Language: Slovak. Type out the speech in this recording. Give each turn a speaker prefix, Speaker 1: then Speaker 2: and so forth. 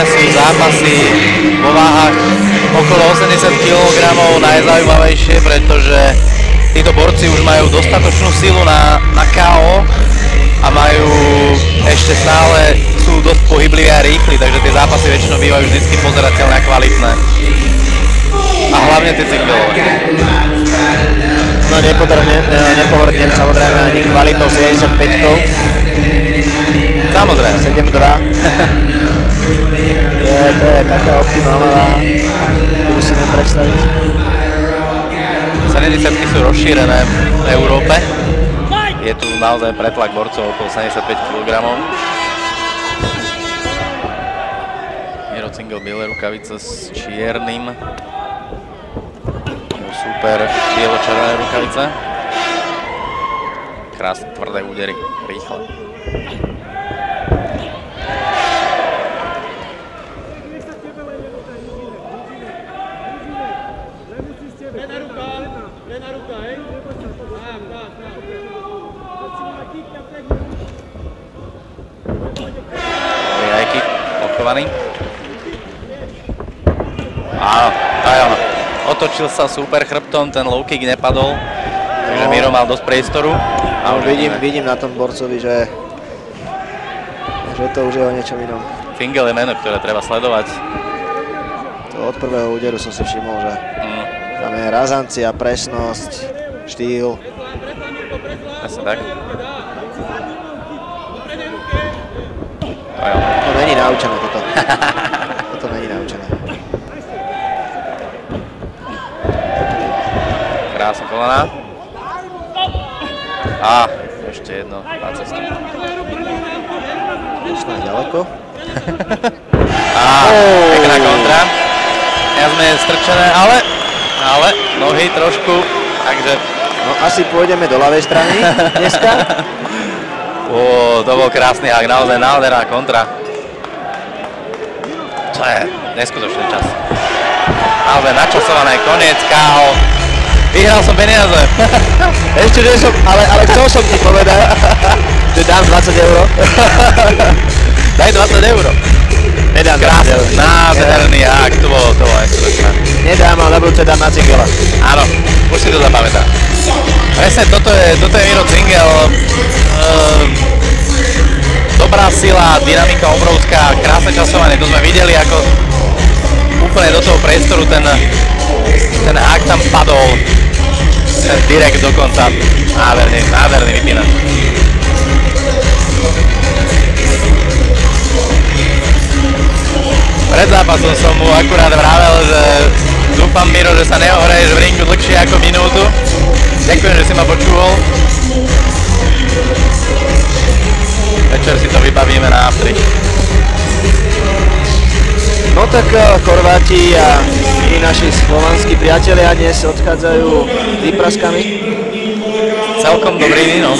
Speaker 1: mňa sú zápasy vo váhach okolo 80 kg najzaujímavejšie, pretože títo borci už majú dostatočnú silu na KO a majú ešte stále, sú dosť pohybliví a rýchli, takže tie zápasy väčšinou bývajú vždycky pozerateľné a kvalitné. A hlavne tie cingelové.
Speaker 2: No nepohrdnem samozrejme ani kvalitou 75-kou.
Speaker 1: Samozrejme.
Speaker 2: 7-2. To je taká optimálna váha, ktorú si viem predstaviť.
Speaker 1: 70-ky sú rozšírené v Európe. Je tu naozaj pretlak borcov okolo 75 kg. Miro Cingel, biele rukavice s čiernym. Super bielo-červené rukavice. Krásne tvrdé údery, rýchle. Aj kick blokovaný. Áno, aj ono. Otočil sa super chrbtom, ten low kick nepadol, takže Miro mal dosť priestoru.
Speaker 2: A vidím na tom borcovi, že to už je o niečom inom.
Speaker 1: Cingel je meno, ktoré treba sledovať.
Speaker 2: To od prvého úderu som si všimol, že tam je razancia, presnosť, štýl.
Speaker 1: Presne tak.
Speaker 2: To není naučené toto. Toto není naučené.
Speaker 1: Krásna kolena. A ešte jedno na cestu.
Speaker 2: Snáď ďaleko.
Speaker 1: Pekná kontra. Ja sme strčené, ale nohy trošku, takže...
Speaker 2: No asi pôjdeme do ľavej strany dneska.
Speaker 1: To bol krásny hák, naozaj nádherná kontra. To je neskutočný čas. Naozaj načasované, koniec, KO. Vyhral som peniaze.
Speaker 2: Ešte, že som, ale chcel som ti povedať, že dám 20 €.
Speaker 1: Daj 20 €.
Speaker 2: Nedám 20 €.
Speaker 1: Nádherný hák, to bolo neskutočné.
Speaker 2: Nedám, ale na budúce dám na Cingela.
Speaker 1: Áno, už si to zapamätá. Presne, toto je Miro Cingel. Dobrá sila, dynamika obrovská, krásne časovanie. To sme videli, ako úplne do toho priestoru ten hák tam padol. Ten direkt dokonca. Nádherný vypínač. Pred zápasom som mu akurát vravel, že dúfam, Miro, že sa neohreješ v ringu dlhšie ako minútu. Ďakujem, že si ma počúval. Večer si to vybavíme na aftri.
Speaker 2: No tak Chorváti a i naši slovanskí priatelia dnes odchádzajú výpraskami.
Speaker 1: Celkom dobrý, no.